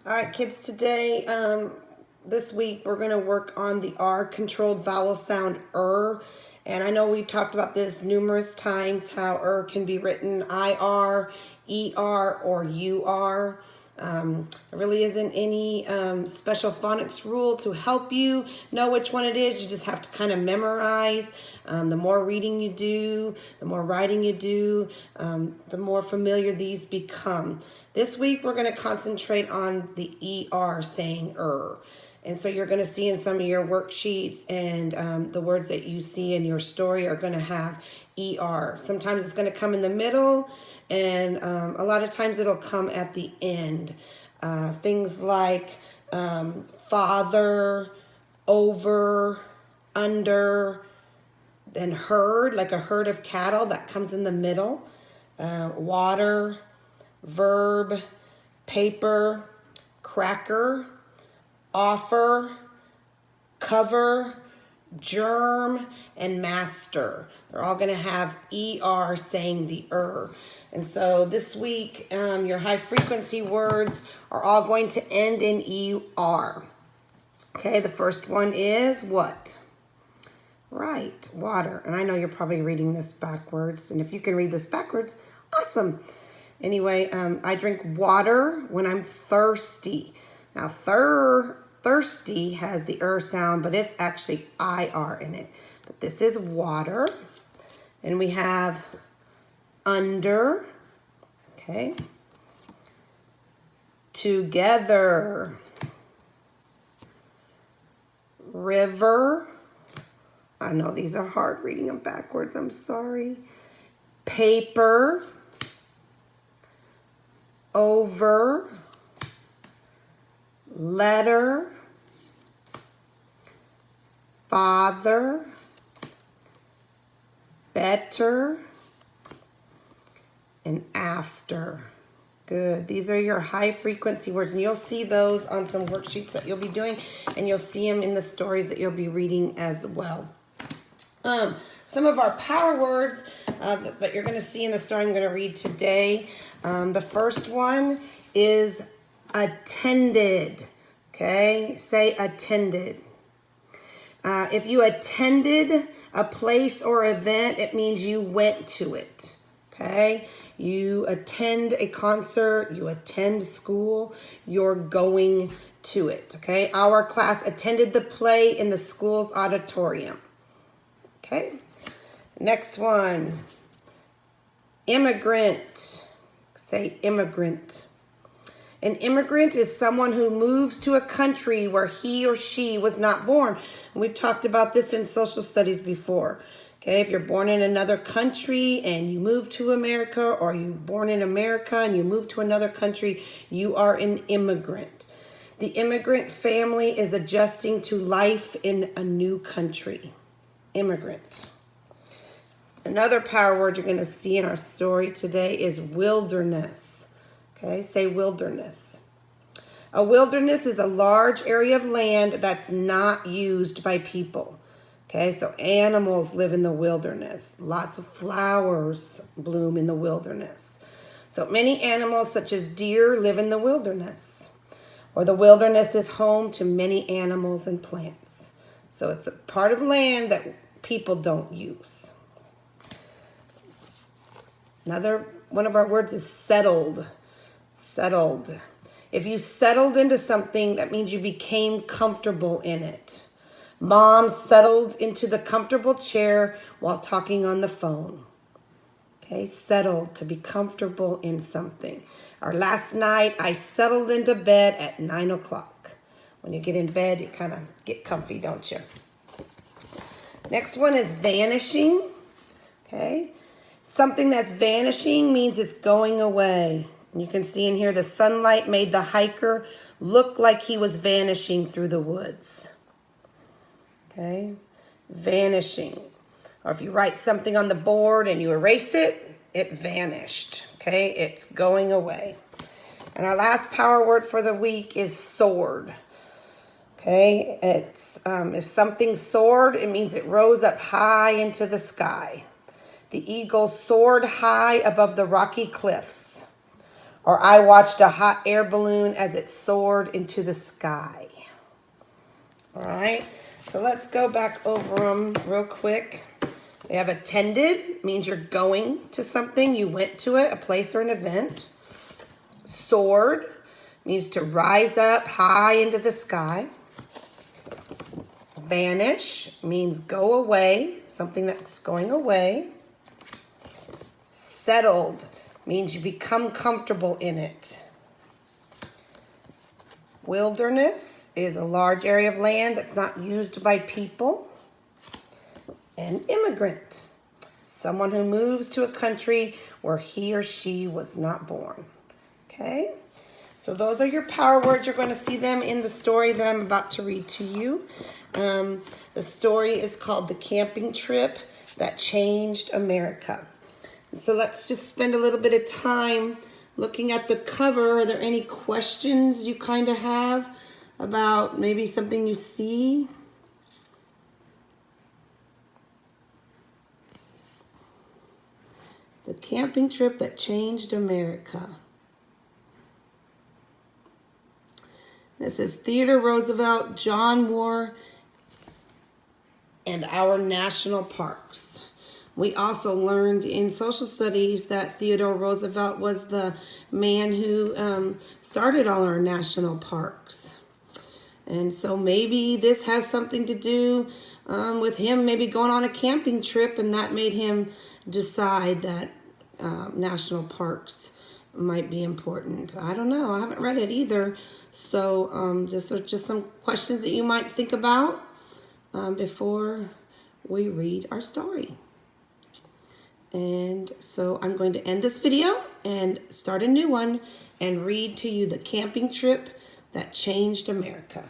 All right, kids, today, this week, we're going to work on the R-controlled vowel sound, And I know we've talked about this numerous times, how can be written I-R, E-R, or U-R. There really isn't any special phonics rule to help you know which one it is. You just have to kind of memorize. The more reading you do, the more writing you do, the more familiar these become. This week, we're going to concentrate on the ER, saying And so you're going to see in some of your worksheets and the words that you see in your story are going to have ER. Sometimes it's going to come in the middle, and a lot of times it'll come at the end. Things like father, over, under, then herd, like a herd of cattle, that comes in the middle. Water, verb, paper, cracker, offer, cover, germ, and master. They're all going to have ER saying the And so this week, your high frequency words are all going to end in ER. Okay, the first one is what? Right, water. And I know you're probably reading this backwards. And if you can read this backwards, awesome. Anyway, I drink water when I'm thirsty. Now, thirsty has the sound, but it's actually IR in it. But this is water. And we have under, okay. Together. River. I know these are hard reading them backwards. I'm sorry. Paper. Over. Letter. Father. Better. And after. Good. These are your high frequency words, and you'll see those on some worksheets that you'll be doing, and you'll see them in the stories that you'll be reading as well. Some of our power words that you're going to see in the story I'm going to read today. The first one is attended. Okay, say attended. If you attended a place or event, it means you went to it. Okay, you attend a concert, you attend school, you're going to it. Okay, our class attended the play in the school's auditorium. Okay, next one, immigrant. Say immigrant. An immigrant is someone who moves to a country where he or she was not born. And we've talked about this in social studies before. Okay, if you're born in another country and you move to America, or you're born in America and you move to another country, you are an immigrant. The immigrant family is adjusting to life in a new country. Immigrant. Another power word you're going to see in our story today is wilderness. Okay, say wilderness. A wilderness is a large area of land that's not used by people. Okay, so animals live in the wilderness. Lots of flowers bloom in the wilderness. So many animals, such as deer, live in the wilderness. Or the wilderness is home to many animals and plants. So it's a part of land that people don't use. Another one of our words is settled. Settled. If you settled into something, that means you became comfortable in it. Mom settled into the comfortable chair while talking on the phone. Okay, settled, to be comfortable in something. Or last night, I settled into bed at 9 o'clock. When you get in bed, you kind of get comfy, don't you? Next one is vanishing. Okay, something that's vanishing means it's going away. And you can see in here the sunlight made the hiker look like he was vanishing through the woods. Okay, vanishing. Or if you write something on the board and you erase it, it vanished. Okay, it's going away. And our last power word for the week is soared. Okay, it's if something soared, it means it rose up high into the sky. The eagle soared high above the rocky cliffs. Or I watched a hot air balloon as it soared into the sky. All right, so let's go back over them real quick. We have attended, means you're going to something. You went to it, a place or an event. Soared means to rise up high into the sky. Vanish means go away, something that's going away. Settled means you become comfortable in it. Wilderness is a large area of land that's not used by people. And immigrant, someone who moves to a country where he or she was not born. Okay? So those are your power words. You're going to see them in the story that I'm about to read to you. The story is called The Camping Trip That Changed America. So let's just spend a little bit of time looking at the cover. Are there any questions you kind of have about maybe something you see? The Camping Trip That Changed America. This says Theodore Roosevelt, John Muir, and our national parks. We also learned in social studies that Theodore Roosevelt was the man who started all our national parks. And so maybe this has something to do with him maybe going on a camping trip, and that made him decide that national parks might be important. I don't know. I haven't read it either. So just some questions that you might think about before we read our story. And so I'm going to end this video and start a new one and read to you The Camping Trip That Changed America.